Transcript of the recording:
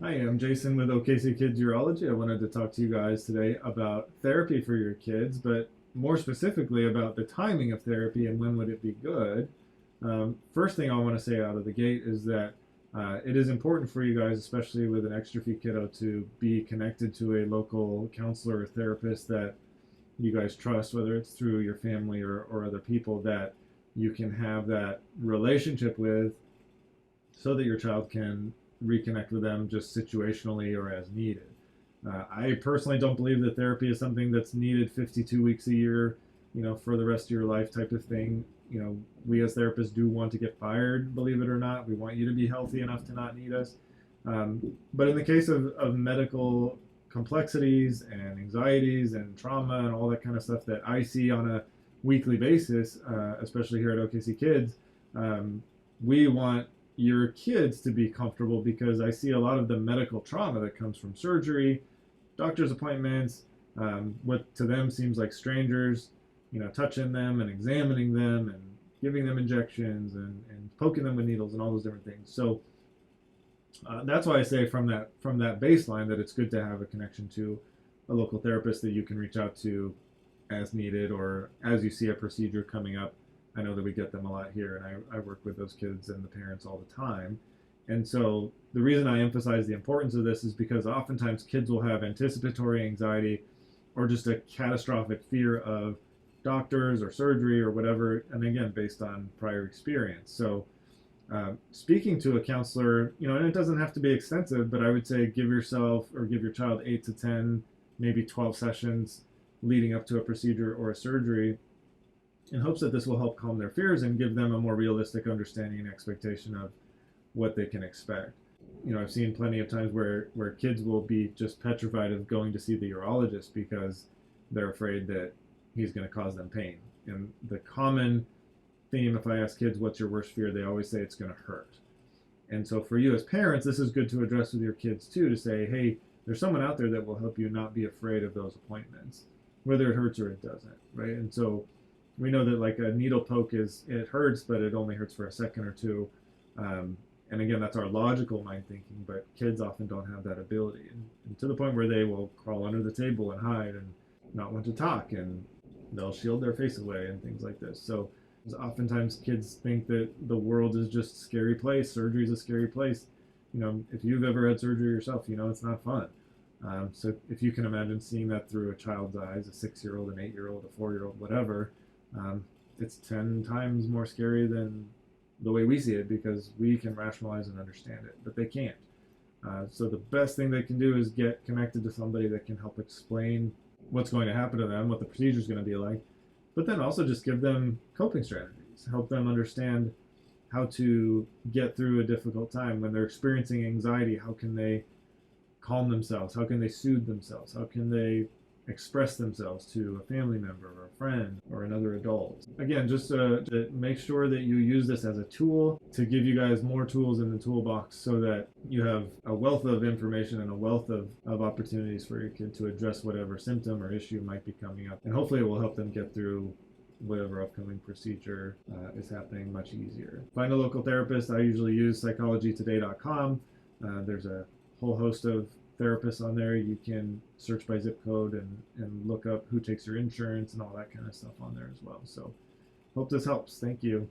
Hi, I'm Jason with OKC Kids Urology. I wanted to talk to you guys today about therapy for your kids, but more specifically about the timing of therapy and when would it be good. First thing I want to say out of the gate is that it is important for you guys, especially with an exstrophy kiddo, to be connected to a local counselor or therapist that you guys trust, whether it's through your family or other people that you can have that relationship with so that your child can reconnect with them just situationally or as needed. I personally don't believe that therapy is something that's needed 52 weeks a year, for the rest of your life type of thing. We as therapists do want to get fired, believe it or not. We want you to be healthy enough to not need us. But in the case of medical complexities and anxieties and trauma and all that kind of stuff that I see on a weekly basis, especially here at OKC Kids, we want your kids to be comfortable, because I see a lot of the medical trauma that comes from surgery, doctor's appointments, what to them seems like strangers, touching them and examining them and giving them injections and poking them with needles and all those different things. So that's why I say from that baseline that it's good to have a connection to a local therapist that you can reach out to as needed, or as you see a procedure coming up. I know that we get them a lot here, and I work with those kids and the parents all the time. And so the reason I emphasize the importance of this is because oftentimes kids will have anticipatory anxiety or just a catastrophic fear of doctors or surgery or whatever, and again, based on prior experience. So speaking to a counselor, and it doesn't have to be extensive, but I would say give yourself or give your child 8 to 10, maybe 12 sessions leading up to a procedure or a surgery, in hopes that this will help calm their fears and give them a more realistic understanding and expectation of what they can expect. I've seen plenty of times where kids will be just petrified of going to see the urologist because they're afraid that he's going to cause them pain. And the common theme, if I ask kids, what's your worst fear, they always say it's going to hurt. And so for you as parents, this is good to address with your kids too, to say, hey, there's someone out there that will help you not be afraid of those appointments, whether it hurts or it doesn't, right? And so we know that like a needle poke it hurts, but it only hurts for a second or two. And again, that's our logical mind thinking, but kids often don't have that ability. And to the point where they will crawl under the table and hide and not want to talk, and they'll shield their face away and things like this. So oftentimes kids think that the world is just a scary place. Surgery is a scary place. If you've ever had surgery yourself, it's not fun. So if you can imagine seeing that through a child's eyes, a 6-year-old, an 8-year-old, a 4-year-old, whatever, it's 10 times more scary than the way we see it, because we can rationalize and understand it, but they can't. So the best thing they can do is get connected to somebody that can help explain what's going to happen to them, what the procedure is going to be like, but then also just give them coping strategies, help them understand how to get through a difficult time. When they're experiencing anxiety, how can they calm themselves? How can they soothe themselves? How can they express themselves to a family member or a friend or another adult? Again, just to make sure that you use this as a tool to give you guys more tools in the toolbox, so that you have a wealth of information and a wealth of opportunities for your kid to address whatever symptom or issue might be coming up. And hopefully it will help them get through whatever upcoming procedure is happening much easier. Find a local therapist. I usually use psychologytoday.com. There's a whole host of therapists on there. You can search by zip code and look up who takes your insurance and all that kind of stuff on there as well. So hope this helps. Thank you.